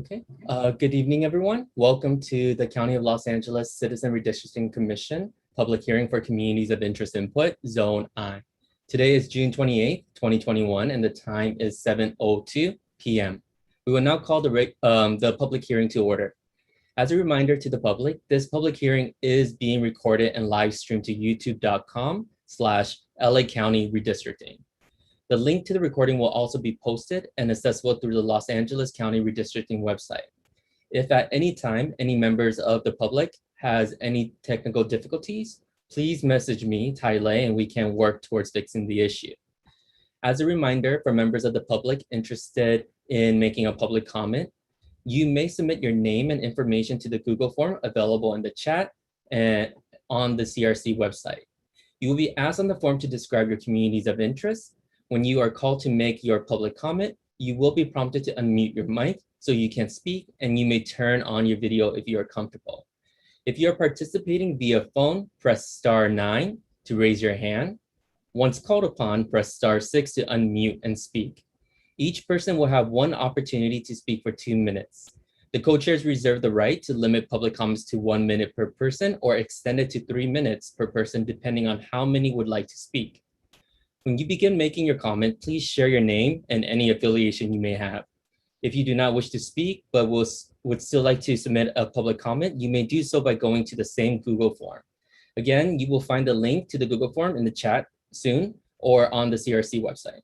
Okay. Good evening, everyone. Welcome to the County of Los Angeles Citizen Redistricting Commission Public Hearing for Communities of Interest Input, Zone I. Today is June 28th, 2021, and the time is 7:02 p.m. We will now call the public hearing to order. As a reminder to the public, this public hearing is being recorded and live streamed to youtube.com/LA County Redistricting. The link to the recording will also be posted and accessible through the Los Angeles County Redistricting website. If at any time any members of the public has any technical difficulties, please message me, Tai Lei, and we can work towards fixing the issue. As a reminder for members of the public interested in making a public comment, you may submit your name and information to the Google form available in the chat and on the CRC website. You will be asked on the form to describe your communities of interest. When you are called to make your public comment, you will be prompted to unmute your mic so you can speak, and you may turn on your video if you are comfortable. If you are participating via phone, press *9 to raise your hand. Once called upon, press *6 to unmute and speak. Each person will have one opportunity to speak for 2 minutes. The co-chairs reserve the right to limit public comments to 1 minute per person or extend it to 3 minutes per person, depending on how many would like to speak. When you begin making your comment, please share your name and any affiliation you may have. If you do not wish to speak, but would still like to submit a public comment, you may do so by going to the same Google form. Again, you will find the link to the Google form in the chat soon or on the CRC website.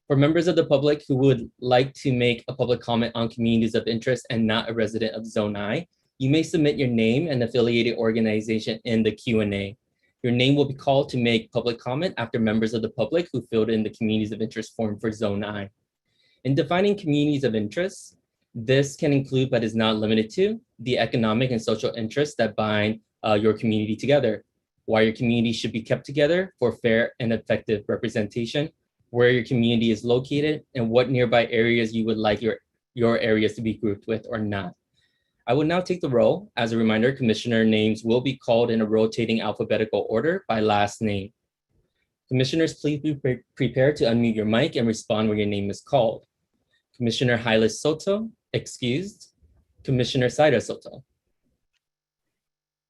For members of the public who would like to make a public comment on communities of interest and not a resident of Zone I, you may submit your name and affiliated organization in the Q&A. Your name will be called to make public comment after members of the public who filled in the communities of interest form for Zone I. In defining communities of interest, this can include, but is not limited to, the economic and social interests that bind your community together, why your community should be kept together for fair and effective representation, where your community is located, and what nearby areas you would like your areas to be grouped with or not. I will now take the roll. As a reminder, commissioner names will be called in a rotating alphabetical order by last name. Commissioners, please be prepared to unmute your mic and respond when your name is called. Commissioner Hylas Soto, excused. Commissioner Saida Soto.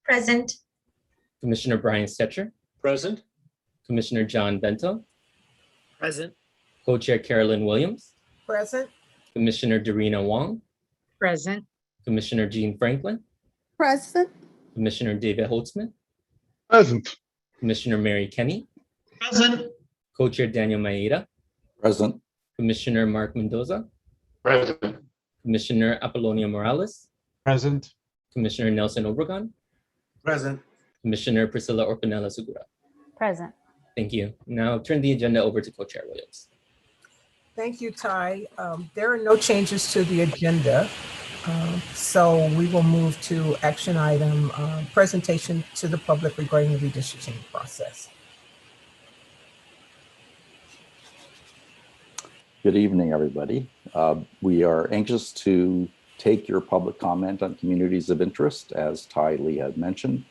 Present. Commissioner Brian Stetcher. Present. Commissioner John Bento. Present. Co-chair Carolyn Williams. Present. Commissioner Darina Wong. Present. Commissioner Jean Franklin. Present. Commissioner David Holtzman. Present. Commissioner Mary Kenny. Present. Co-chair Daniel Maeda. Present. Commissioner Mark Mendoza. Present. Commissioner Apollonia Morales. Present. Commissioner Nelson Obregon. Present. Commissioner Priscilla Orpanella Segura. Present. Thank you. Now turn the agenda over to Co-chair Williams. Thank you, Ty. There are no changes to the agenda. So we will move to action item presentation to the public regarding the redistricting process. Good evening, everybody. We are anxious to take your public comment on communities of interest. As Ty Lee had mentioned,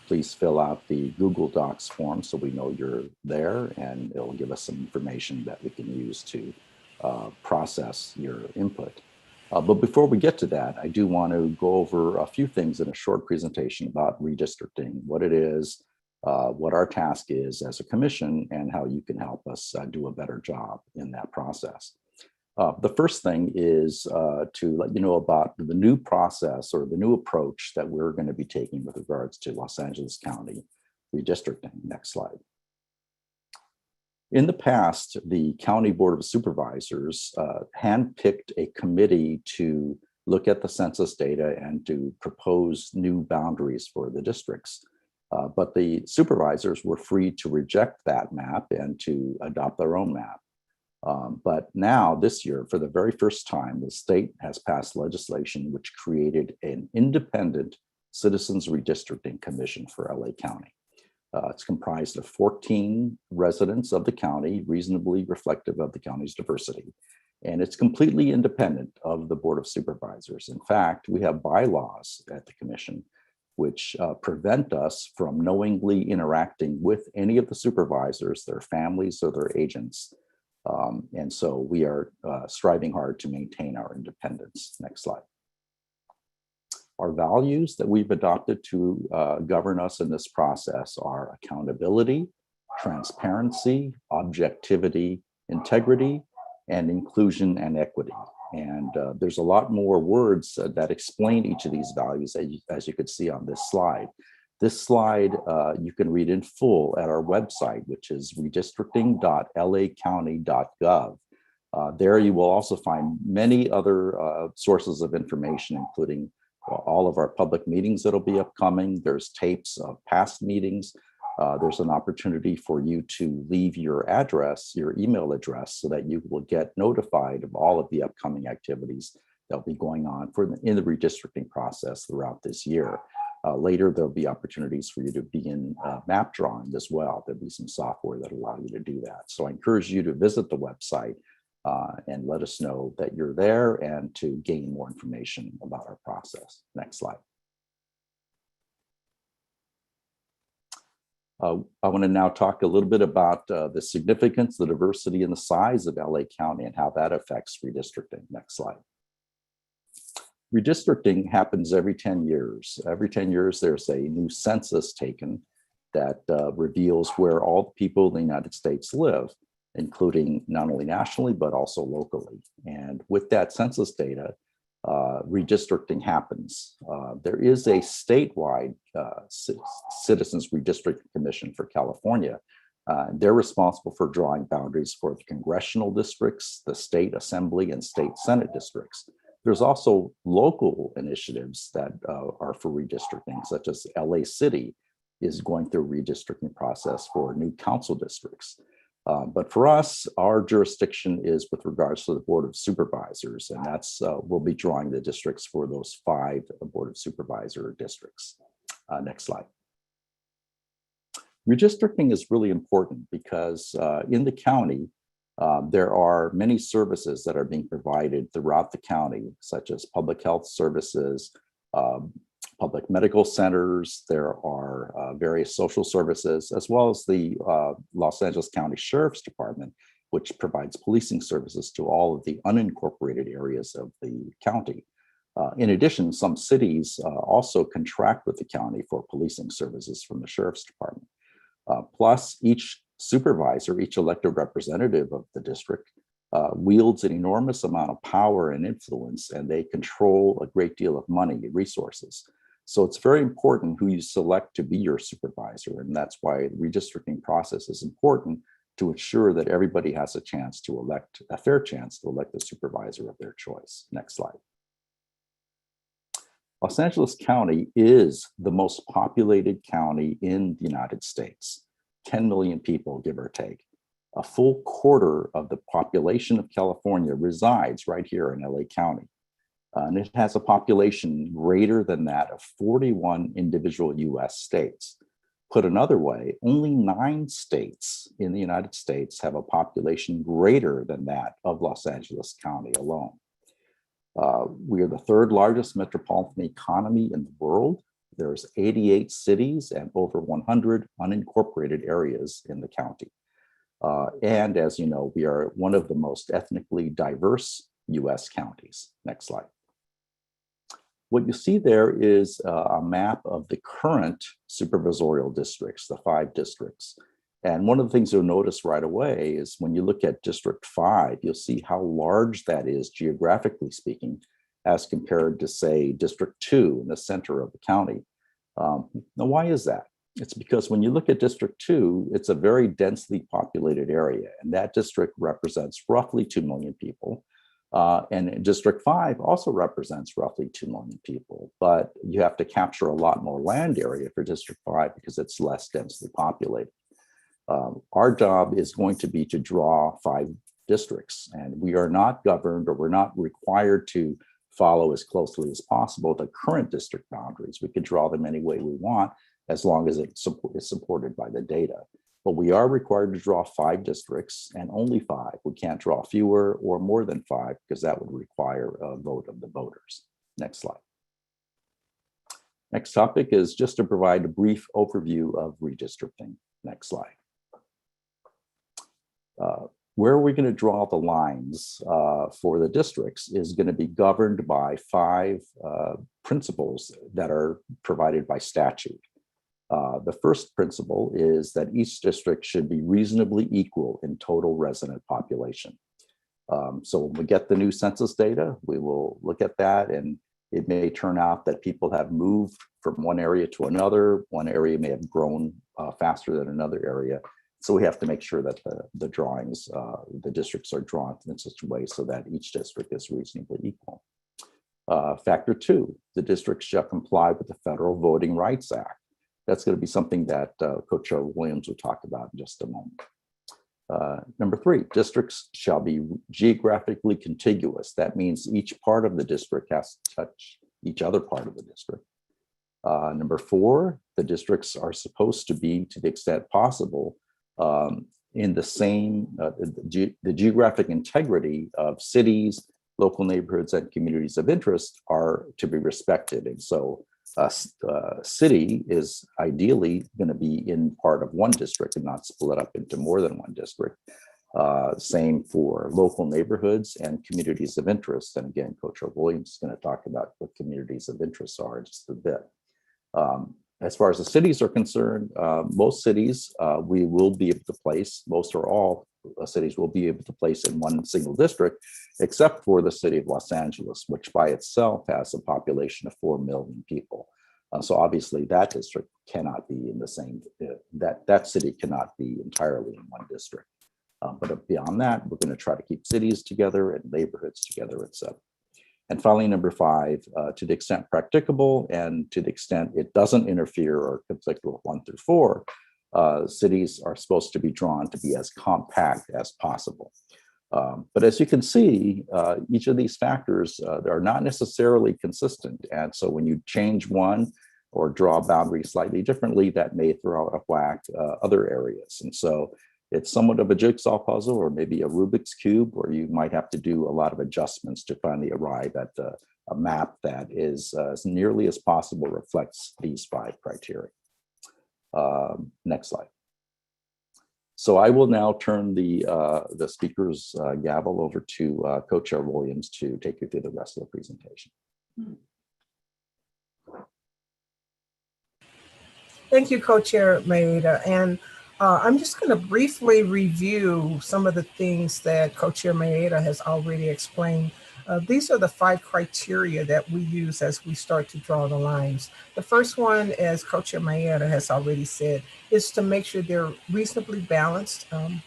please fill out the Google Docs form so we know you're there, and it'll give us some information that we can use to process your input. But before we get to that, I do want to go over a few things in a short presentation about redistricting, what it is, what our task is as a commission, and how you can help us do a better job in that process. The first thing is to let you know about the new process or the new approach that we're going to be taking with regards to Los Angeles County redistricting. Next slide. In the past, the County Board of Supervisors handpicked a committee to look at the census data and to propose new boundaries for the districts. But the supervisors were free to reject that map and to adopt their own map. But now, this year, for the very first time, the state has passed legislation which created an independent Citizens Redistricting Commission for LA County. It's comprised of 14 residents of the county, reasonably reflective of the county's diversity. And it's completely independent of the Board of Supervisors. In fact, we have bylaws at the commission which prevent us from knowingly interacting with any of the supervisors, their families, or their agents And so we are striving hard to maintain our independence. Next slide. Our values that we've adopted to govern us in this process are accountability, transparency, objectivity, integrity, and inclusion and equity. And there's a lot more words that explain each of these values, as you could see on this slide. This slide you can read in full at our website, which is redistricting.lacounty.gov. There you will also find many other sources of information, including all of our public meetings that'll be upcoming. There's tapes of past meetings. There's an opportunity for you to leave your address, your email address, so that you will get notified of all of the upcoming activities that'll be going on in the redistricting process throughout this year. Later, there'll be opportunities for you to begin map drawing as well. There'll be some software that allow you to do that. So I encourage you to visit the website and let us know that you're there and to gain more information about our process. Next slide. I want to now talk a little bit about the significance, the diversity, and the size of LA County and how that affects redistricting. Next slide. Redistricting happens every 10 years. Every 10 years, there's a new census taken that reveals where all the people in the United States live, including not only nationally, but also locally. And with that census data, redistricting happens. There is a statewide Citizens Redistricting Commission for California. They're responsible for drawing boundaries for the congressional districts, the state assembly, and state senate districts. There's also local initiatives that are for redistricting, such as LA City is going through a redistricting process for new council districts. But for us, our jurisdiction is with regards to the Board of Supervisors, and that's we'll be drawing the districts for those 5 Board of Supervisor districts. Next slide. Redistricting is really important because in the county, there are many services that are being provided throughout the county, such as public health services, public medical centers. There are various social services, as well as the Los Angeles County Sheriff's Department, which provides policing services to all of the unincorporated areas of the county. In addition, some cities also contract with the county for policing services from the Sheriff's Department. Plus, each supervisor, each elected representative of the district wields an enormous amount of power and influence, and they control a great deal of money and resources. So it's very important who you select to be your supervisor, and that's why the redistricting process is important to ensure that everybody has a chance to elect, a fair chance to elect the supervisor of their choice. Next slide. Los Angeles County is the most populated county in the United States. 10 million people, give or take. A full quarter of the population of California resides right here in LA County. And it has a population greater than that of 41 individual US states. Put another way, only 9 states in the United States have a population greater than that of Los Angeles County alone. We are the 3rd largest metropolitan economy in the world. There's 88 cities and over 100 unincorporated areas in the county. And as you know, we are one of the most ethnically diverse US counties. Next slide. What you see there is a map of the current supervisorial districts, the 5 districts. And one of the things you'll notice right away is when you look at District 5, you'll see how large that is, geographically speaking, as compared to, say, District 2 in the center of the county. Now, why is that? It's because when you look at District 2, it's a very densely populated area, and that district represents roughly 2 million people. And District 5 also represents roughly 2 million people, but you have to capture a lot more land area for District 5 because it's less densely populated. Our job is going to be to draw 5 districts, and we are not governed, or we're not required to follow as closely as possible the current district boundaries. We can draw them any way we want, as long as it is supported by the data. But we are required to draw 5 districts, and only 5. We can't draw fewer or more than 5 because that would require a vote of the voters. Next slide. Next topic is just to provide a brief overview of redistricting. Next slide. where we're going to draw the lines for the districts is going to be governed by 5 principles that are provided by statute. The first principle is that each district should be reasonably equal in total resident population. So when we get the new census data, we will look at that, and it may turn out that people have moved from one area to another. One area may have grown faster than another area. So we have to make sure that the drawings, the districts are drawn in such a way so that each district is reasonably equal. Factor 2, the districts shall comply with the Federal Voting Rights Act. That's going to be something that Co-Chair Williams will talk about in just a moment. Number 3, districts shall be geographically contiguous. That means each part of the district has to touch each other part of the district. Number 4, the districts are supposed to be, to the extent possible, in the same, the geographic integrity of cities, local neighborhoods, and communities of interest are to be respected. And so a city is ideally going to be in part of one district and not split up into more than one district. Same for local neighborhoods and communities of interest. And again, Coach Williams is going to talk about what communities of interest are in just a bit. As far as the cities are concerned, most cities we will be able to place, most or all cities will be able to place in one single district, except for the city of Los Angeles, which by itself has a population of 4 million people. So obviously that district cannot be in the same, that city cannot be entirely in one district. But beyond that, we're going to try to keep cities together and neighborhoods together, etc. And finally, number 5, to the extent practicable and to the extent it doesn't interfere or conflict with 1 through 4, cities are supposed to be drawn to be as compact as possible. But as you can see, each of these factors are not necessarily consistent. And so when you change one or draw a boundary slightly differently, that may throw out of whack other areas. And so it's somewhat of a jigsaw puzzle or maybe a Rubik's Cube, where you might have to do a lot of adjustments to finally arrive at a map that is as nearly as possible reflects these 5 criteria. Next slide. So I will now turn the speaker's gavel over to Co-Chair Williams to take you through the rest of the presentation. Thank you, Co-Chair Maeda. And I'm just going to briefly review some of the things that Co-Chair Maeda has already explained. These are the 5 criteria that we use as we start to draw the lines. The first one, as Co-Chair Maeda has already said, is to make sure they're reasonably balanced.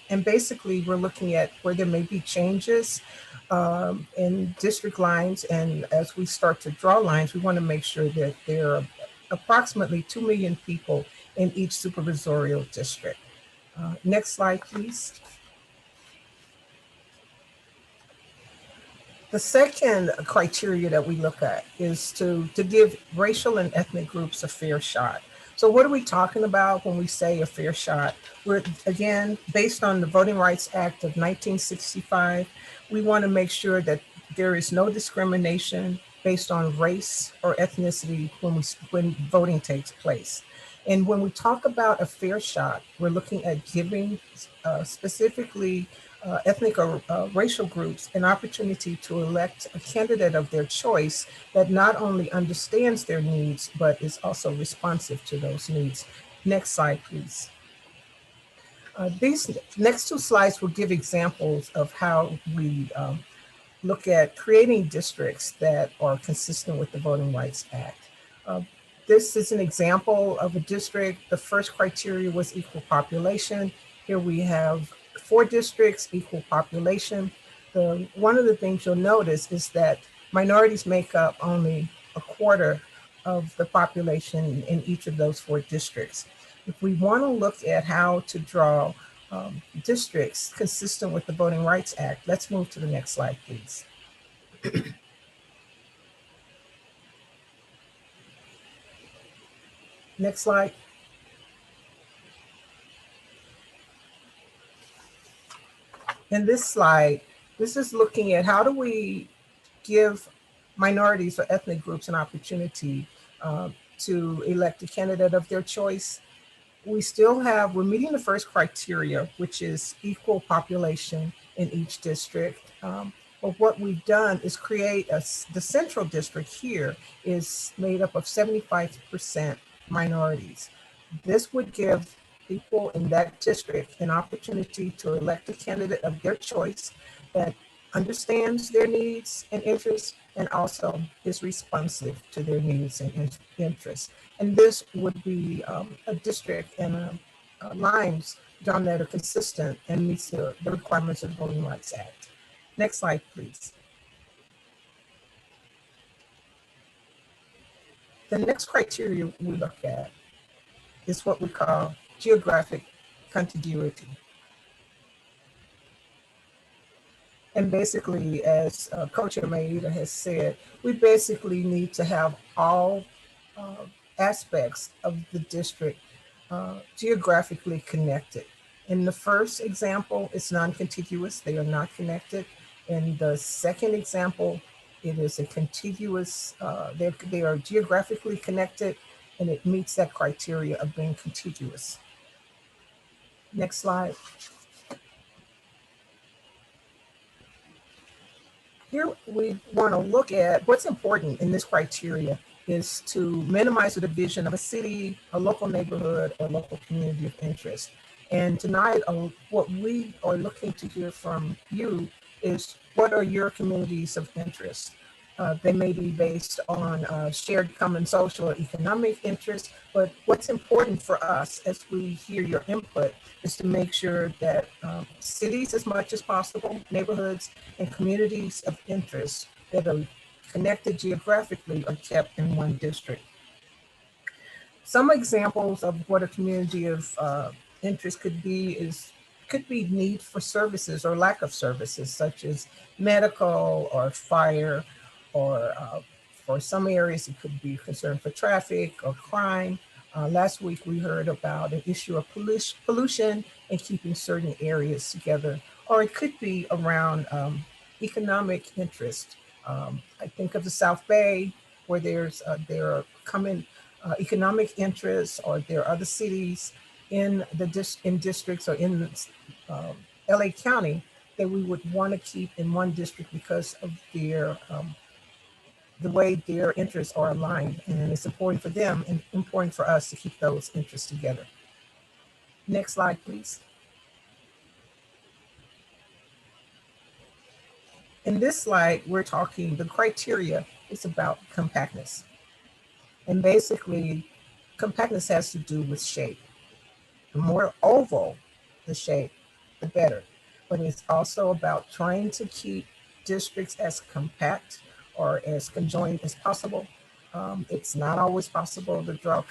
And basically, we're looking at where there may be changes in district lines. And as we start to draw lines, we want to make sure that there are approximately 2 million people in each supervisorial district. Next slide, please. The second criteria that we look at is to give racial and ethnic groups a fair shot. So what are we talking about when we say a fair shot? We're, again, based on the Voting Rights Act of 1965, we want to make sure that there is no discrimination based on race or ethnicity when voting takes place. And when we talk about a fair shot, we're looking at giving specifically ethnic or racial groups an opportunity to elect a candidate of their choice that not only understands their needs, but is also responsive to those needs. Next slide, please. These next 2 slides will give examples of how we look at creating districts that are consistent with the Voting Rights Act. This is an example of a district. The first criteria was equal population. Here we have 4 districts, equal population. One of the things you'll notice is that minorities make up only a quarter of the population in each of those 4 districts. If we want to look at how to draw districts consistent with the Voting Rights Act, let's move to the next slide, please. Next slide. In this slide, this is looking at how do we give minorities or ethnic groups an opportunity to elect a candidate of their choice. We're meeting the first criteria, which is equal population, in each district. But what we've done is create the central district here is made up of 75% minorities. This would give people in that district an opportunity to elect a candidate of their choice that understands their needs and interests and also is responsive to their needs and interests. And this would be a district and lines drawn that are consistent and meets the requirements of the Voting Rights Act. Next slide, please. The next criteria we look at is what we call geographic contiguity. And basically, as Co-Chair Maeda has said, we basically need to have all aspects of the district geographically connected. In the first example, it's non-contiguous, they are not connected. In the second example, it is a contiguous, they are geographically connected and it meets that criteria of being contiguous. Next slide. Here we want to look at what's important in this criteria is to minimize the division of a city, a local neighborhood, or local community of interest. And tonight, what we are looking to hear from you is what are your communities of interest? They may be based on shared common social or economic interests, but what's important for us as we hear your input is to make sure that cities as much as possible, neighborhoods and communities of interest that are connected geographically are kept in one district. Some examples of what a community of interest could be need for services or lack of services, such as medical or fire, or for some areas it could be concern for traffic or crime. Last week we heard about an issue of pollution and keeping certain areas together, or it could be around economic interest. I think of the South Bay, where there are common economic interests, or there are other cities in districts or in LA County that we would want to keep in one district because of their the way their interests are aligned, and it's important for them and important for us to keep those interests together. Next slide, please. In this slide, we're talking, the criteria is about compactness. And basically, compactness has to do with shape. The more oval the shape, the better. But it's also about trying to keep districts as compact or as conjoined as possible. It's not always possible to draw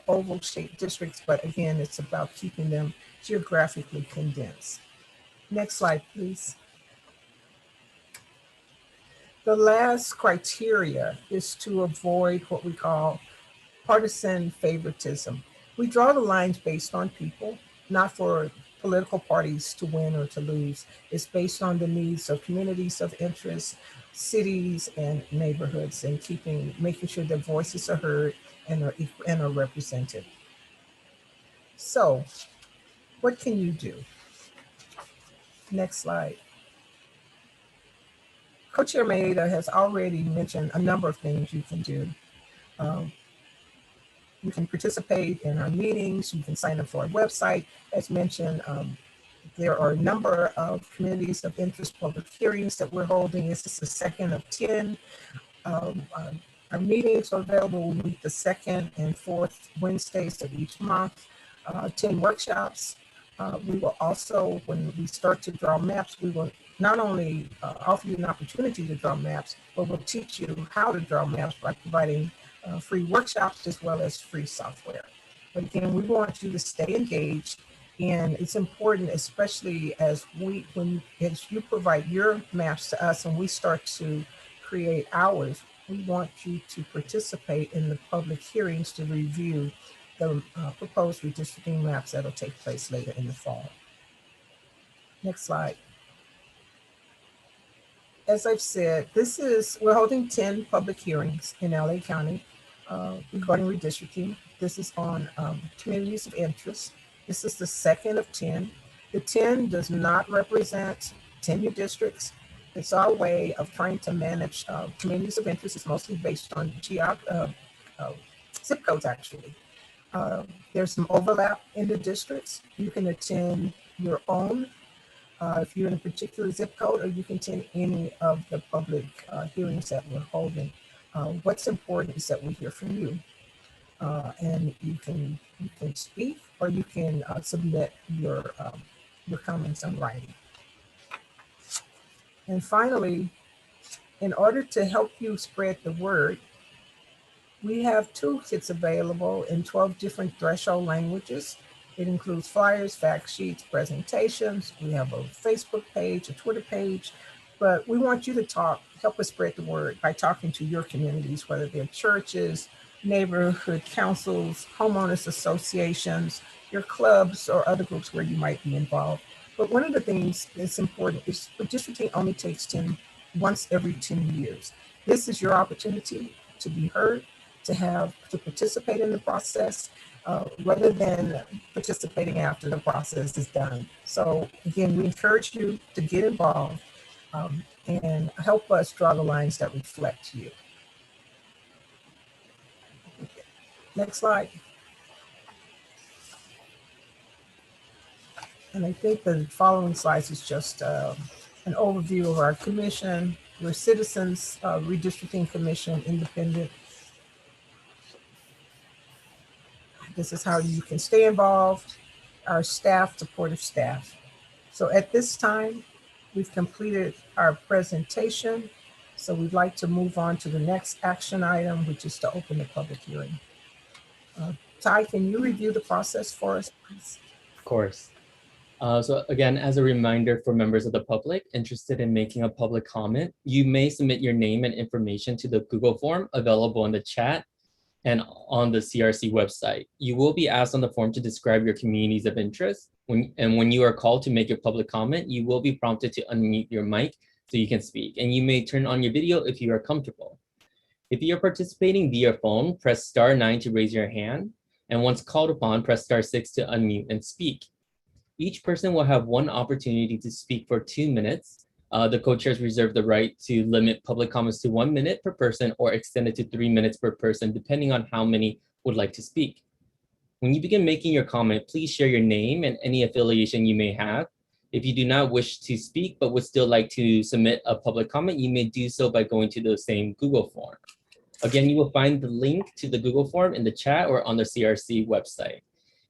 oval shaped districts, but again, it's about keeping them geographically condensed. Next slide, please. The last criteria is to avoid what we call partisan favoritism. We draw the lines based on people, not for political parties to win or to lose. It's based on the needs of communities of interest, cities and neighborhoods, and making sure their voices are heard and are represented. So, what can you do? Next slide. Co-Chair Maeda has already mentioned a number of things you can do. You can participate in our meetings. You can sign up for our website. As mentioned, there are a number of communities of interest public hearings that we're holding. This is the second of 10. Our meetings are available. We meet the second and fourth Wednesdays of each month. 10 workshops. We will also, when we start to draw maps, we will not only offer you an opportunity to draw maps, but we'll teach you how to draw maps by providing free workshops as well as free software. But again, we want you to stay engaged, and it's important, especially as you provide your maps to us and we start to create ours, we want you to participate in the public hearings to review the proposed redistricting maps that'll take place later in the fall. Next slide. As I've said, we're holding 10 public hearings in LA County regarding redistricting. This is on communities of interest. This is the second of 10. The 10 does not represent tenure districts. It's our way of trying to manage communities of interest. It's mostly based on zip codes, actually. There's some overlap in the districts. You can attend your own if you're in a particular zip code, or you can attend any of the public hearings that we're holding. What's important is that we hear from you. And you can speak, or you can submit your comments in writing. And finally, in order to help you spread the word, we have toolkits available in 12 different threshold languages. It includes flyers, fact sheets, presentations. We have a Facebook page, a Twitter page, but we want you to help us spread the word by talking to your communities, whether they're churches, neighborhood councils, homeowners associations, your clubs, or other groups where you might be involved. But one of the things that's important is redistricting only takes once every 10 years. This is your opportunity to be heard, to participate in the process, rather than participating after the process is done. So again, we encourage you to get involved and help us draw the lines that reflect you. Next slide. And I think the following slides is just an overview of our commission. We're Citizens Redistricting Commission, independent. This is how you can stay involved. Our staff, supportive staff. So at this time, we've completed our presentation. So we'd like to move on to the next action item, which is to open the public hearing. Ty, can you review the process for us, please? Of course. So again, as a reminder for members of the public interested in making a public comment, you may submit your name and information to the Google form available in the chat and on the CRC website. You will be asked on the form to describe your communities of interest. When you are called to make your public comment, you will be prompted to unmute your mic so you can speak. And you may turn on your video if you are comfortable. If you are participating via phone, press *9 to raise your hand. And once called upon, press *6 to unmute and speak. Each person will have one opportunity to speak for 2 minutes. The co-chairs reserve the right to limit public comments to 1 minute per person or extend it to 3 minutes per person, depending on how many would like to speak. When you begin making your comment, please share your name and any affiliation you may have. If you do not wish to speak but would still like to submit a public comment, you may do so by going to the same Google form. Again, you will find the link to the Google form in the chat or on the CRC website.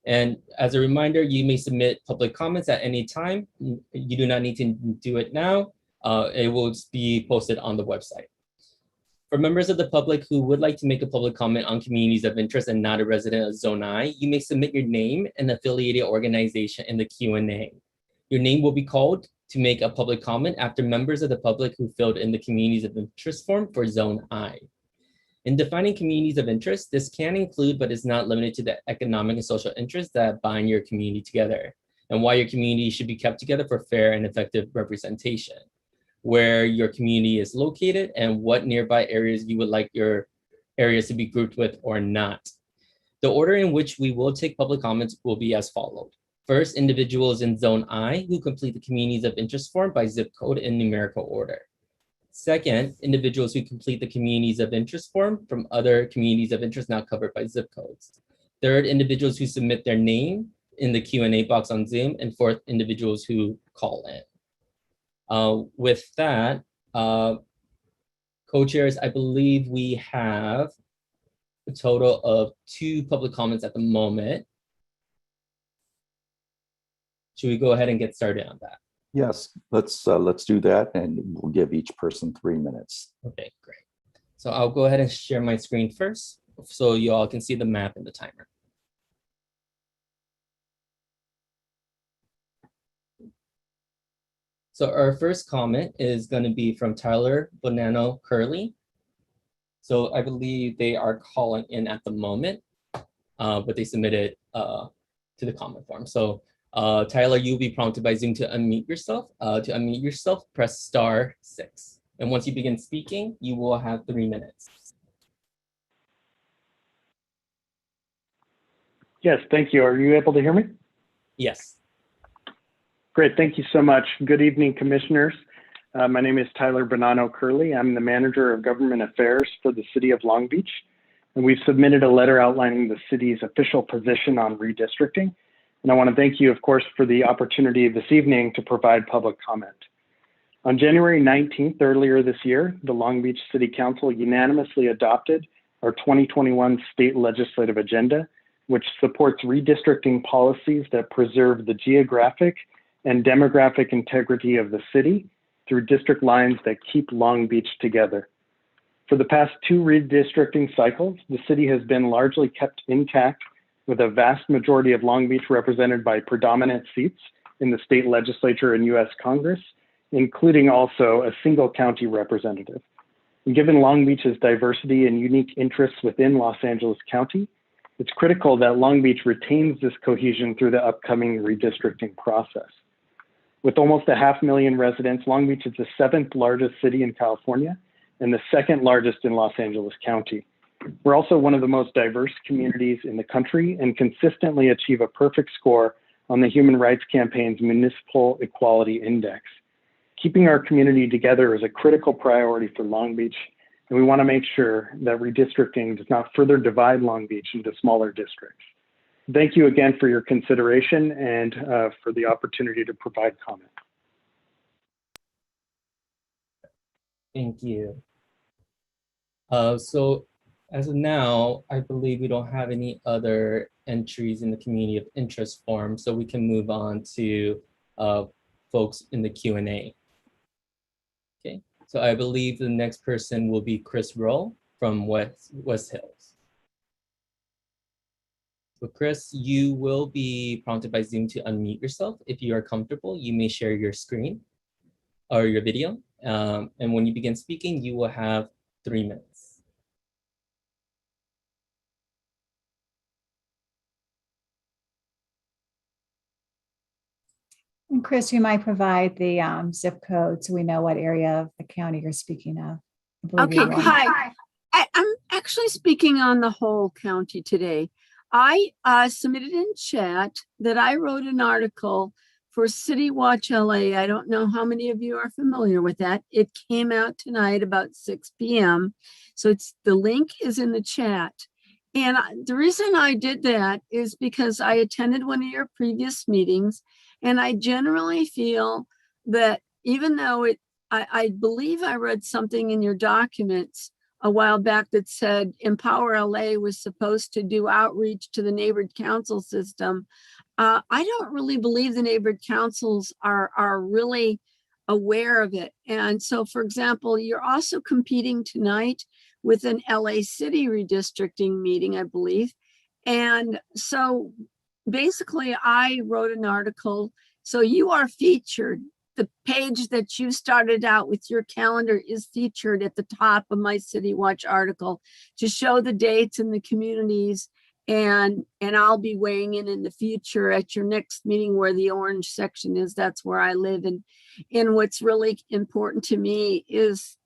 And as a reminder, you may submit public comments at any time. You do not need to do it now. It will be posted on the website. For members of the public who would like to make a public comment on communities of interest and not a resident of Zone I, you may submit your name and affiliated organization in the Q&A. Your name will be called to make a public comment after members of the public who filled in the communities of interest form for Zone I. In defining communities of interest, this can include, but is not limited to, the economic and social interests that bind your community together, and why your community should be kept together for fair and effective representation, where your community is located, and what nearby areas you would like your areas to be grouped with or not. The order in which we will take public comments will be as followed. First, individuals in Zone I who complete the communities of interest form by zip code in numerical order. Second, individuals who complete the communities of interest form from other communities of interest not covered by zip codes. Third, individuals who submit their name in the Q&A box on Zoom. And fourth, individuals who call in. With that, co-chairs, I believe we have a total of 2 public comments at the moment. Should we go ahead and get started on that? Yes, let's do that, and we'll give each person 3 minutes. Okay, great. So I'll go ahead and share my screen first so you all can see the map and the timer. So our first comment is going to be from Tyler Bonanno Curley. So I believe they are calling in at the moment, but they submitted to the comment form. So Tyler, you'll be prompted by Zoom to unmute yourself. To unmute yourself, press *6. And once you begin speaking, you will have 3 minutes. Yes, thank you. Are you able to hear me? Yes. Great, thank you so much. Good evening, commissioners. My name is Tyler Bonanno-Curley. I'm the manager of government affairs for the city of Long Beach. And we've submitted a letter outlining the city's official position on redistricting. And I want to thank you, of course, for the opportunity this evening to provide public comment. On January 19th, earlier this year, the Long Beach City Council unanimously adopted our 2021 state legislative agenda, which supports redistricting policies that preserve the geographic and demographic integrity of the city through district lines that keep Long Beach together. For the past 2 redistricting cycles, the city has been largely kept intact, with a vast majority of Long Beach represented by predominant seats in the state legislature and US Congress, including also a single county representative. And given Long Beach's diversity and unique interests within Los Angeles County, it's critical that Long Beach retains this cohesion through the upcoming redistricting process. With almost 500,000 residents, Long Beach is the 7th largest city in California and the 2nd largest in Los Angeles County. We're also one of the most diverse communities in the country and consistently achieve a perfect score on the Human Rights Campaign's Municipal Equality Index. Keeping our community together is a critical priority for Long Beach, and we want to make sure that redistricting does not further divide Long Beach into smaller districts. Thank you again for your consideration and for the opportunity to provide comment. Thank you. So as of now, I believe we don't have any other entries in the community of interest form, so we can move on to folks in the Q&A. Okay, so I believe the next person will be Chris Rowe from West Hills. So Chris, you will be prompted by Zoom to unmute yourself. If you are comfortable, you may share your screen or your video. And when you begin speaking, you will have 3 minutes. And Chris, you might provide the zip code so we know what area of the county you're speaking of. Okay, hi. I'm actually speaking on the whole county today. I submitted in chat that I wrote an article for City Watch LA. I don't know how many of you are familiar with that. It came out tonight about 6 p.m. So the link is in the chat. And the reason I did that is because I attended one of your previous meetings, and I generally feel that even though I believe I read something in your documents a while back that said Empower LA was supposed to do outreach to the neighborhood council system. I don't really believe the neighborhood councils are really aware of it. And so, for example, you're also competing tonight with an LA City redistricting meeting, I believe. And so basically I wrote an article. So you are featured. The page that you started out with your calendar is featured at the top of my City Watch article to show the dates and the communities. And I'll be weighing in the future at your next meeting where the orange section is. That's where I live. And what's really important to me is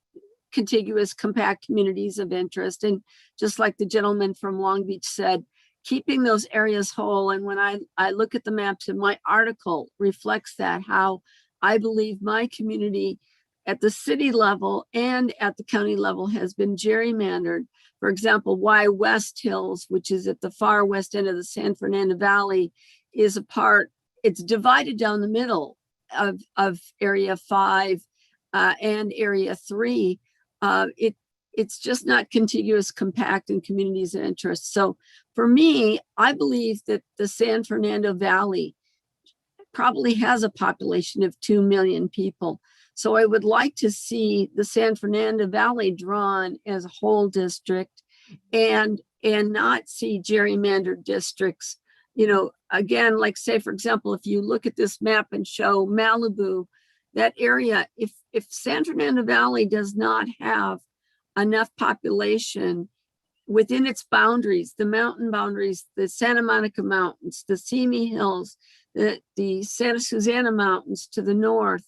contiguous, compact communities of interest. And just like the gentleman from Long Beach said, keeping those areas whole. And when I look at the maps, and my article reflects that, how I believe my community at the city level and at the county level has been gerrymandered. For example, why West Hills, which is at the far west end of the San Fernando Valley, is a part, it's divided down the middle of Area 5 and Area 3. It's just not contiguous, compact, and communities of interest. So for me, I believe that the San Fernando Valley probably has a population of 2 million people. So I would like to see the San Fernando Valley drawn as a whole district and not see gerrymandered districts. You know, again, like say, for example, if you look at this map and show Malibu, that area, if San Fernando Valley does not have enough population within its boundaries, the mountain boundaries, the Santa Monica Mountains, the Simi Hills, the Santa Susana Mountains to the north,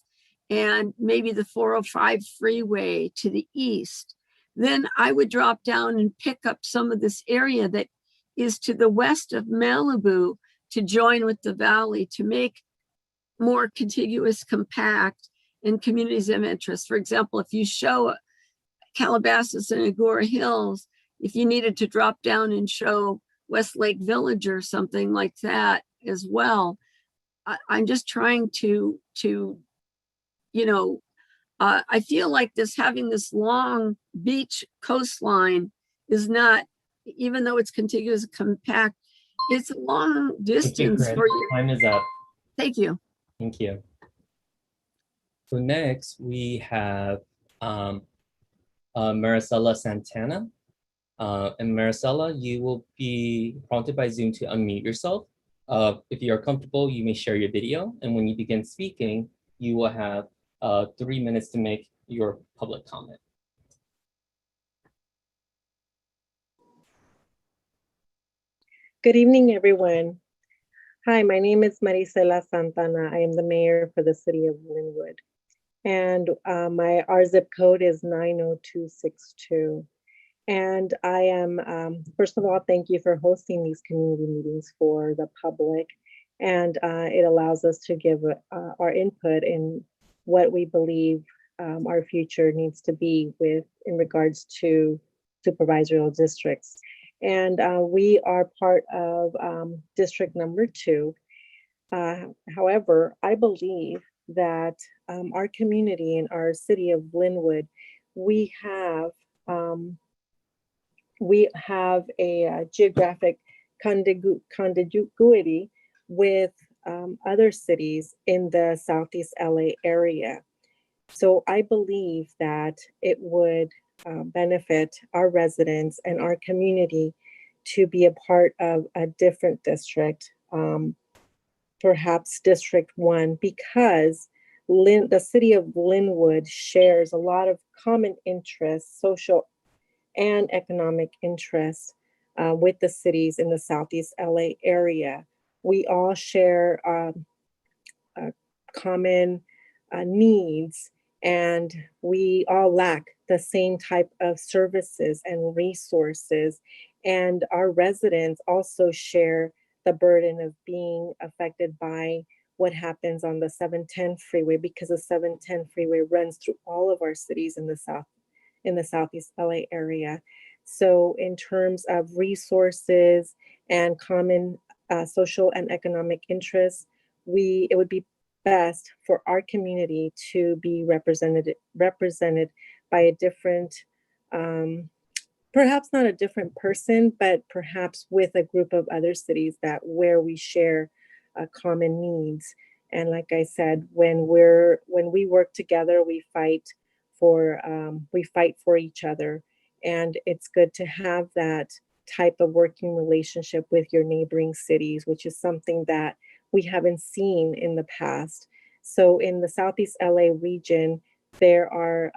and maybe the 405 freeway to the east, then I would drop down and pick up some of this area that is to the west of Malibu to join with the valley to make more contiguous, compact, and communities of interest. For example, if you show Calabasas and Agora Hills, if you needed to drop down and show Westlake Village or something like that as well, I'm just trying to I feel like having this long beach coastline is not, even though it's contiguous, compact, it's a long distance Chris. for you. Time is up. Thank you. Thank you. So next we have Maricela Santana. And Maricela, you will be prompted by Zoom to unmute yourself. If you are comfortable, you may share your video. And when you begin speaking, you will have 3 minutes to make your public comment. Good evening, everyone. Hi, my name is Maricela Santana. I am the mayor for the city of Linwood. And our zip code is 90262. And I am, first of all, thank you for hosting these community meetings for the public. And it allows us to give our input in what we believe our future needs to be in regards to supervisorial districts. And we are part of district number 2. However, I believe that our community in our city of Linwood, we have a geographic contiguity with other cities in the Southeast LA area. So I believe that it would benefit our residents and our community to be a part of a different district, perhaps District 1, because the city of Linwood shares a lot of common interests, social and economic interests with the cities in the Southeast LA area. We all share common needs, and we all lack the same type of services and resources. And our residents also share the burden of being affected by what happens on the 710 freeway, because the 710 freeway runs through all of our cities in the Southeast LA area. So in terms of resources and common social and economic interests, it would be best for our community to be represented by a different, perhaps not a different person, but perhaps with a group of other cities where we share common needs. And like I said, when we work together, we fight for each other. And it's good to have that type of working relationship with your neighboring cities, which is something that we haven't seen in the past. So in the Southeast LA region, there are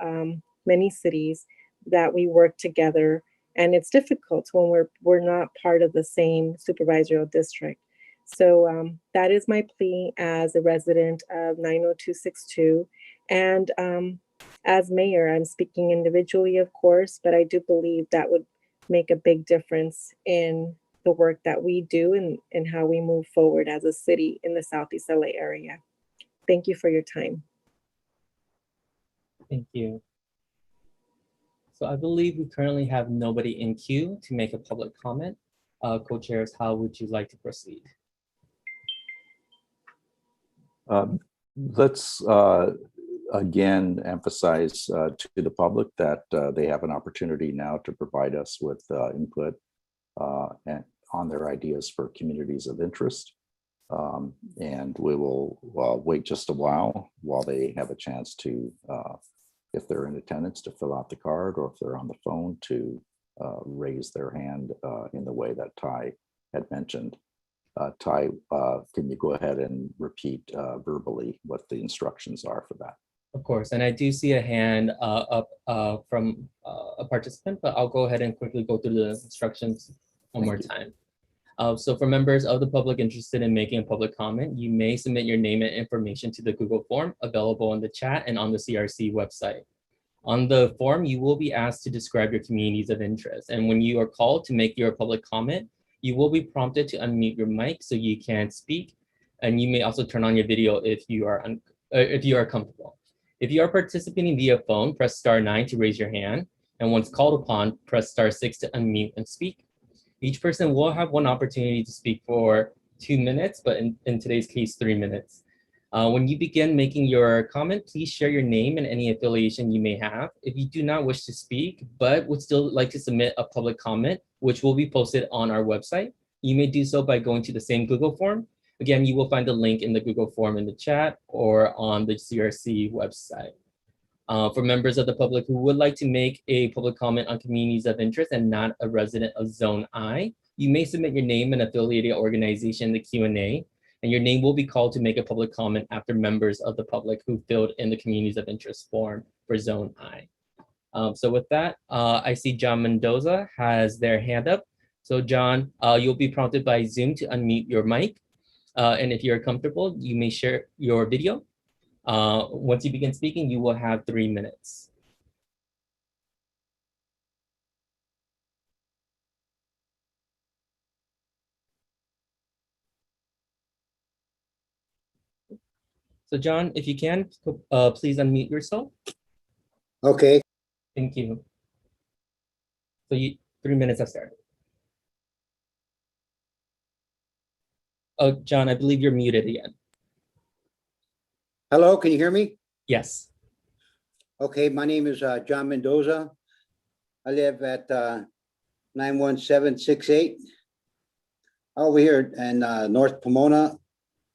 many cities that we work together, and it's difficult when we're not part of the same supervisorial district. So that is my plea as a resident of 90262. And as mayor, I'm speaking individually, of course, but I do believe that would make a big difference in the work that we do and how we move forward as a city in the Southeast LA area. Thank you for your time. Thank you. So I believe we currently have nobody in queue to make a public comment. Co-chairs, how would you like to proceed? Let's again emphasize to the public that they have an opportunity now to provide us with input and on their ideas for communities of interest. And we will wait just a while they have a chance to, if they're in attendance, to fill out the card, or if they're on the phone, to raise their hand in the way that Ty had mentioned. Ty, can you go ahead and repeat verbally what the instructions are for that? Of course, and I do see a hand up from a participant, but I'll go ahead and quickly go through the instructions one more time. So for members of the public interested in making a public comment, you may submit your name and information to the Google form available in the chat and on the CRC website. On the form, you will be asked to describe your communities of interest. And when you are called to make your public comment, you will be prompted to unmute your mic so you can speak. and you may also turn on your video if you are comfortable. If you are participating via phone, press *9 to raise your hand, and once called upon, press *6 to unmute and speak. Each person will have one opportunity to speak for 2 minutes, but in today's case, 3 minutes. When you begin making your comment, please share your name and any affiliation you may have. If you do not wish to speak, but would still like to submit a public comment, which will be posted on our website, you may do so by going to the same Google form. Again, you will find the link in the Google form in the chat or on the CRC website. For members of the public who would like to make a public comment on communities of interest and not a resident of Zone I, you may submit your name and affiliated organization in the Q&A, and your name will be called to make a public comment after members of the public who filled in the communities of interest form for Zone I. So with that, I see John Mendoza has their hand up. So John, you'll be prompted by Zoom to unmute your mic. And if you're comfortable, you may share your video. Once you begin speaking, you will have 3 minutes. So John, if you can, please unmute yourself. Okay. Thank you. So 3 minutes have started. Oh, John, I believe you're muted again. Hello, can you hear me? Yes. Okay, my name is John Mendoza. I live at 91768 over here in North Pomona,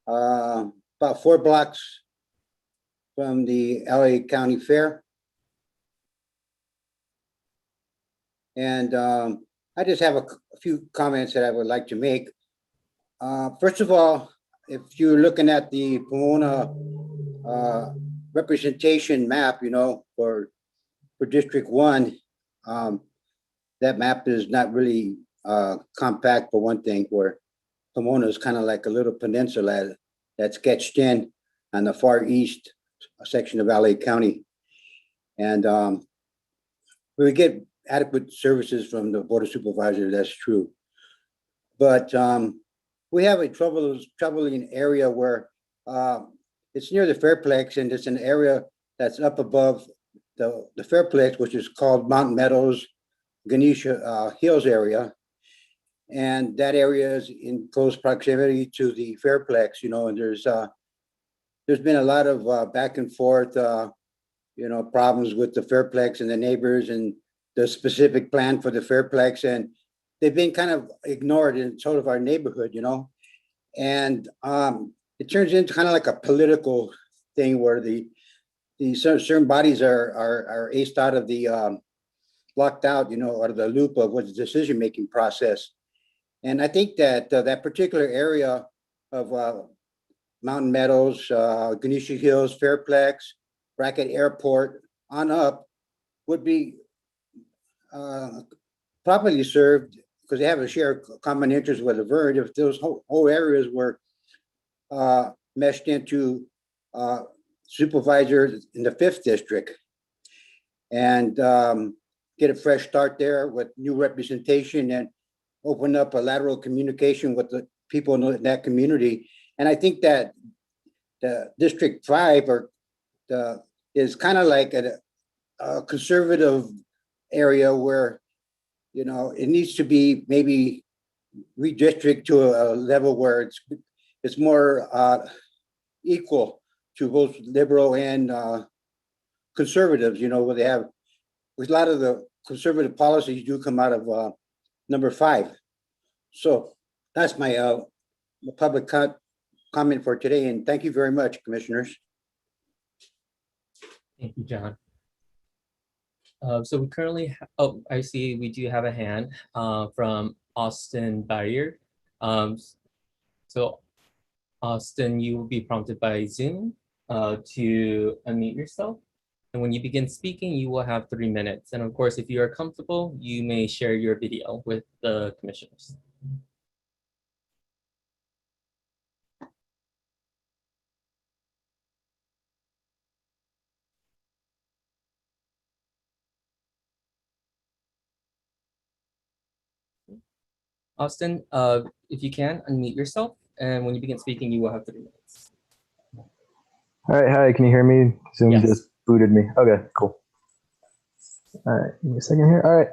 about 4 blocks from the LA County Fair. And I just have a few comments that I would like to make. First of all, if you're looking at the Pomona representation map, you know, for District 1, that map is not really compact, for one thing, where Pomona is kind of like a little peninsula that's sketched in on the far east section of LA County. And we get adequate services from the Board of Supervisors, that's true. But we have a troubling area where it's near the Fairplex, and it's an area that's up above the Fairplex, which is called Mountain Meadows, Ganesha Hills area. And that area is in close proximity to the Fairplex, you know, and there's been a lot of back and forth, you know, problems with the Fairplex and the neighbors and the specific plan for the Fairplex, and they've been kind of ignored in sort of our neighborhood, you know. And it turns into kind of like a political thing where the certain bodies are aced out of the locked out, you know, out of the loop of what's the decision-making process. And I think that that particular area of Mountain Meadows, Ganesha Hills, Fairplex, Brackett Airport on up would be properly served, because they have a shared common interest with the Verde, if those whole areas were meshed into supervisors in the 5th district, and get a fresh start there with new representation and open up a lateral communication with the people in that community. And I think that the District 5 is kind of like a conservative area where, you know, it needs to be maybe redistrict to a level where it's more equal to both liberal and conservatives, you know, where they have, with a lot of the conservative policies do come out of number 5. So that's my public comment for today, and thank you very much, commissioners. Thank you, John. So we currently, I see we do have a hand from Austin Barrier. So Austin, you will be prompted by Zoom to unmute yourself. And when you begin speaking, you will have 3 minutes. And of course, if you are comfortable, you may share your video with the commissioners. Austin, if you can, unmute yourself. and when you begin speaking, you will have 3 minutes. All right, hi, can you hear me? Zoom Yes. just booted me. Okay, cool. All right, give me a second here. All right.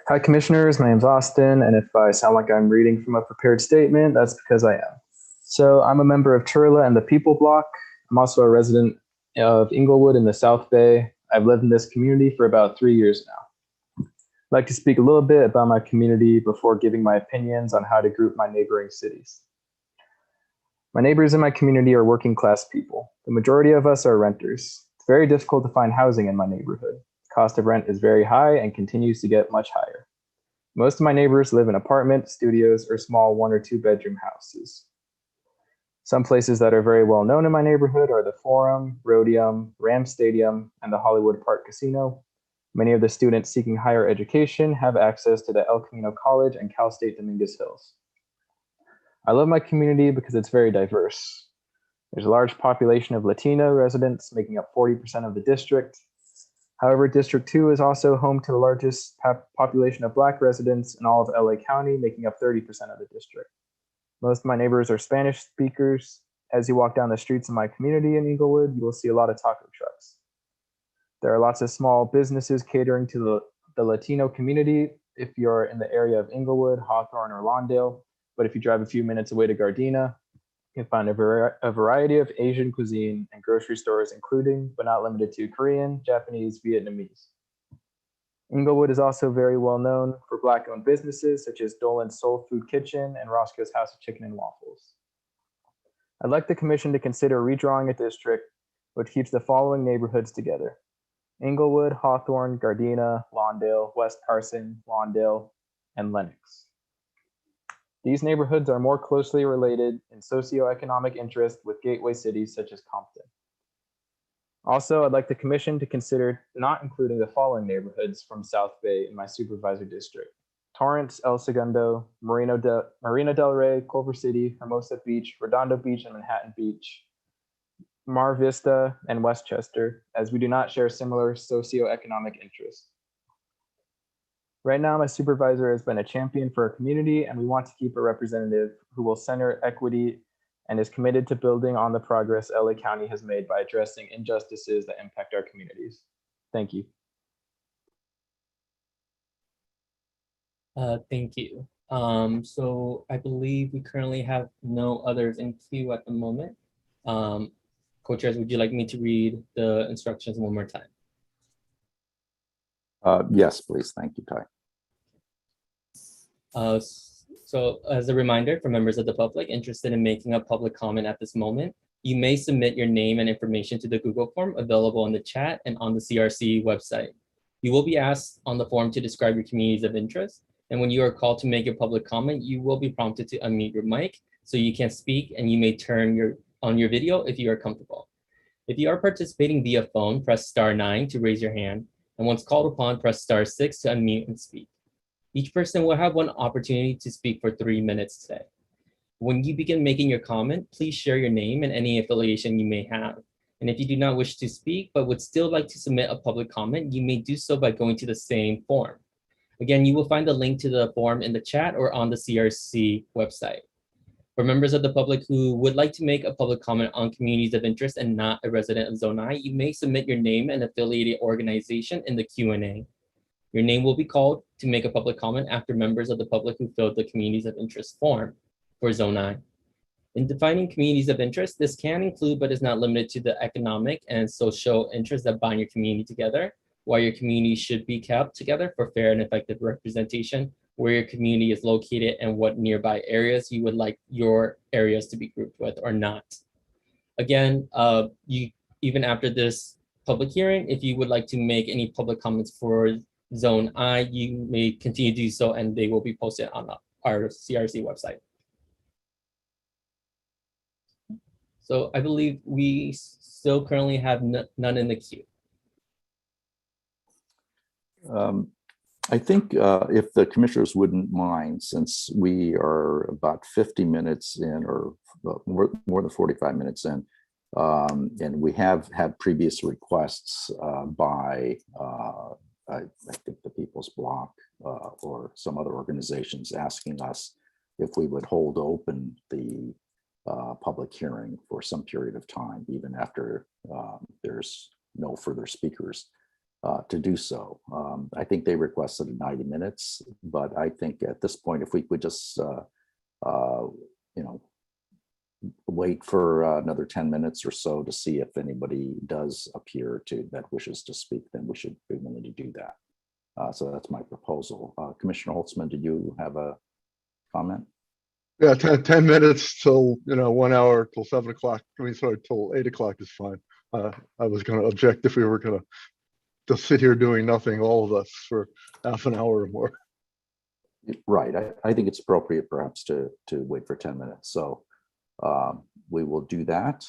Hi, commissioners. My name's Austin, and if I sound like I'm reading from a prepared statement, that's because I am. So I'm a member of Turla and the People Block. I'm also a resident of Inglewood in the South Bay. I've lived in this community for about 3 years now. I'd like to speak a little bit about my community before giving my opinions on how to group my neighboring cities. My neighbors in my community are working class people. The majority of us are renters. It's very difficult to find housing in my neighborhood. Cost of rent is very high and continues to get much higher. Most of my neighbors live in apartments, studios, or small 1 or 2 bedroom houses. Some places that are very well known in my neighborhood are the Forum, Rhodium, Ram Stadium, and the Hollywood Park Casino. Many of the students seeking higher education have access to the El Camino College and Cal State Dominguez Hills. I love my community because it's very diverse. There's a large population of Latino residents making up 40% of the district. However, District 2 is also home to the largest population of Black residents in all of LA County, making up 30% of the district. Most of my neighbors are Spanish speakers. As you walk down the streets of my community in Inglewood, you will see a lot of taco trucks. There are lots of small businesses catering to the Latino community if you're in the area of Inglewood, Hawthorne, or Lawndale. But if you drive a few minutes away to Gardena, you can find a variety of Asian cuisine and grocery stores, including, but not limited to, Korean, Japanese, Vietnamese. Inglewood is also very well known for Black-owned businesses such as Dolan's Soul Food Kitchen and Roscoe's House of Chicken and Waffles. I'd like the commission to consider redrawing a district which keeps the following neighborhoods together: Inglewood, Hawthorne, Gardena, Lawndale, West Carson, Lawndale, and Lenox. These neighborhoods are more closely related in socioeconomic interest with gateway cities such as Compton. Also, I'd like the commission to consider not including the following neighborhoods from South Bay in my supervisor district: Torrance, El Segundo, Marina del Rey, Culver City, Hermosa Beach, Redondo Beach, and Manhattan Beach, Mar Vista, and Westchester, as we do not share similar socioeconomic interests. Right now, my supervisor has been a champion for our community, and we want to keep a representative who will center equity and is committed to building on the progress LA County has made by addressing injustices that impact our communities. Thank you. Thank you. So I believe we currently have no others in queue at the moment. Co-chairs, would you like me to read the instructions one more time? Yes, please. Thank you, Ty. So as a reminder for members of the public interested in making a public comment at this moment, you may submit your name and information to the Google form available in the chat and on the CRC website. You will be asked on the form to describe your communities of interest. And when you are called to make your public comment, you will be prompted to unmute your mic so you can speak, and you may turn on your video if you are comfortable. If you are participating via phone, press *9 to raise your hand. And once called upon, press *6 to unmute and speak. Each person will have one opportunity to speak for 3 minutes today. When you begin making your comment, please share your name and any affiliation you may have. And if you do not wish to speak but would still like to submit a public comment, you may do so by going to the same form. Again, you will find the link to the form in the chat or on the CRC website. For members of the public who would like to make a public comment on communities of interest and not a resident of Zone I, you may submit your name and affiliated organization in the Q&A. Your name will be called to make a public comment after members of the public who filled the communities of interest form for Zone I. In defining communities of interest, this can include but is not limited to the economic and social interests that bind your community together, why your community should be kept together for fair and effective representation, where your community is located, and what nearby areas you would like your areas to be grouped with or not. Again, even after this public hearing, if you would like to make any public comments for Zone I, you may continue to do so, and they will be posted on our CRC website. So I believe we still currently have none in the queue. I think if the commissioners wouldn't mind, since we are about 50 minutes in, or more than 45 minutes in, and we have had previous requests by I think the People's Bloc or some other organizations asking us if we would hold open the public hearing for some period of time, even after there's no further speakers to do so. I think they requested 90 minutes, but I think at this point, if we could just, wait for another 10 minutes or so to see if anybody does appear that wishes to speak, then we should be willing to do that. So that's my proposal. Commissioner Holtzman, did you have a comment? Yeah, 10 minutes till, 1 hour till 7 o'clock. I mean, sorry, till 8 o'clock is fine. I was going to object if we were going to just sit here doing nothing, all of us, for half an hour or more. Right. I think it's appropriate perhaps to wait for 10 minutes. So we will do that.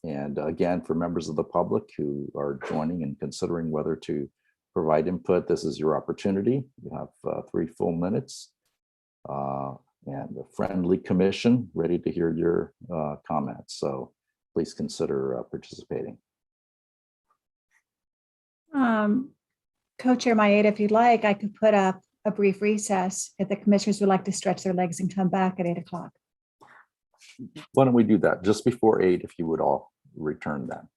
And again, for members of the public who are joining and considering whether to provide input, this is your opportunity. You have 3 full minutes. And a friendly commission ready to hear your comments. So please consider participating. Co-Chair Maeda, if you'd like, I could put up a brief recess if the commissioners would like to stretch their legs and come back at 8 o'clock. Why don't we do that just before 8, if you would all return then.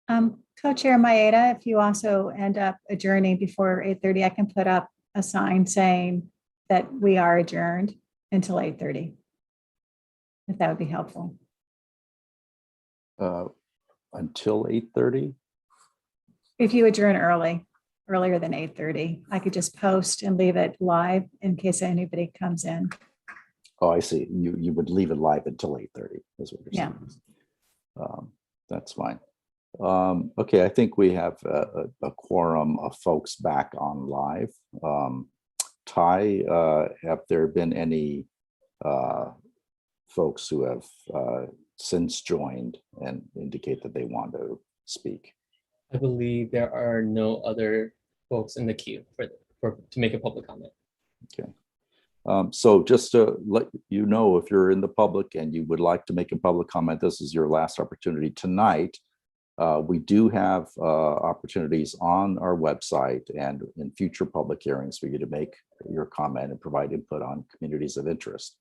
Co-Chair Maeda, if you also end up adjourning before 8:30, I can put up a sign saying that we are adjourned until 8:30. If that would be helpful. Until 8:30? If you adjourn earlier than 8:30, I could just post and leave it live in case anybody comes in. Oh, I see. You would leave it live until 8:30 is what you're Yeah. saying. That's fine. Okay, I think we have a quorum of folks back on live. Ty, have there been any folks who have since joined and indicate that they want to speak? I believe there are no other folks in the queue to make a public comment. Okay. So just to let you know, if you're in the public and you would like to make a public comment, this is your last opportunity tonight. We do have opportunities on our website and in future public hearings for you to make your comment and provide input on communities of interest.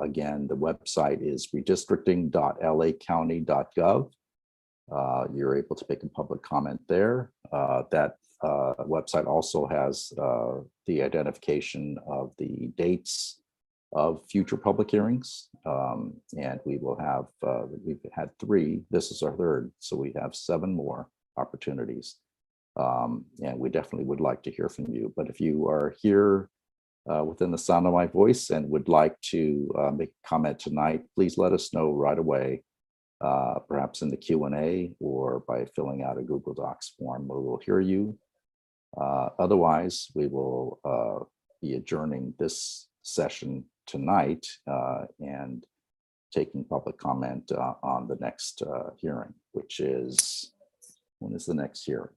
Again, the website is redistricting.lacounty.gov. You're able to make a public comment there. That website also has the identification of the dates of future public hearings. And we will have, we've had 3, this is our 3rd, so we have 7 more opportunities. And we definitely would like to hear from you. But if you are here within the sound of my voice and would like to make a comment tonight, please let us know right away, perhaps in the Q&A or by filling out a Google Docs form where we'll hear you. Otherwise, we will be adjourning this session tonight and taking public comment on the next hearing, which is, when is the next hearing?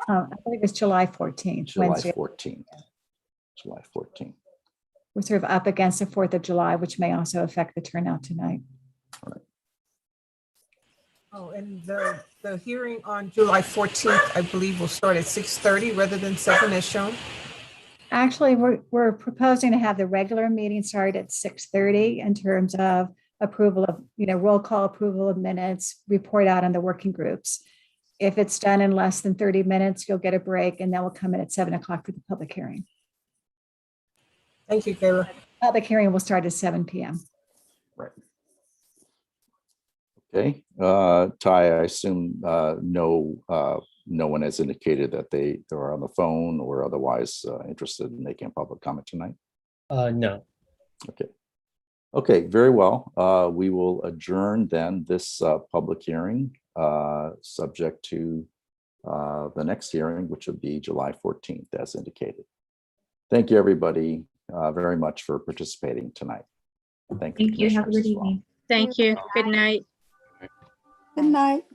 I believe it's July 14th. July Wednesday. 14th. July 14th. We're sort of up against the 4th of July, which may also affect the turnout tonight. Oh, and the hearing on July 14th, I believe, will start at 6:30 rather than 7 as shown. Actually, we're proposing to have the regular meeting start at 6:30 in terms of approval of, roll call approval of minutes, report out on the working groups. If it's done in less than 30 minutes, you'll get a break, and then we'll come in at 7 o'clock for the public hearing. Thank you, Kayla. Public hearing will start at 7 p.m. Right. Okay. Ty, I assume no one has indicated that they are on the phone or otherwise interested in making a public comment tonight? No. Okay. Okay, very well. We will adjourn then this public hearing subject to the next hearing, which will be July 14th, as indicated. Thank you, everybody, very much for participating tonight. Thank you. Have a good evening. Thank you. Good night. Good night.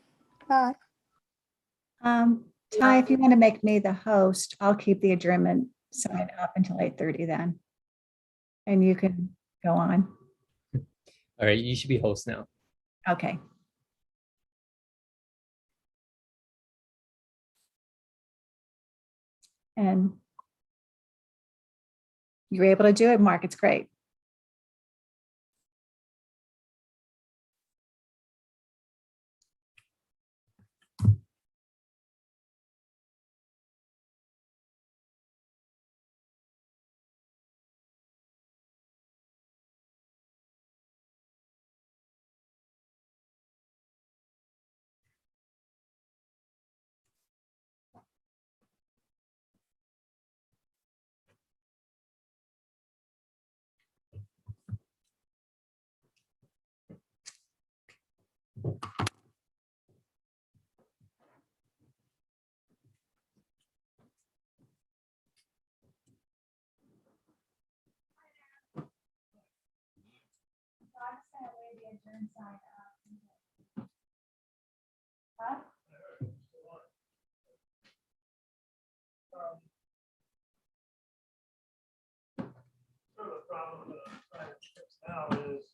Bye. Ty, if you want to make me the host, I'll keep the adjournment sign up until 8:30 then. And you can go on. All right, you should be host now. Okay. And you're able to do it, Mark. It's great. The problem that I'm trying to fix now is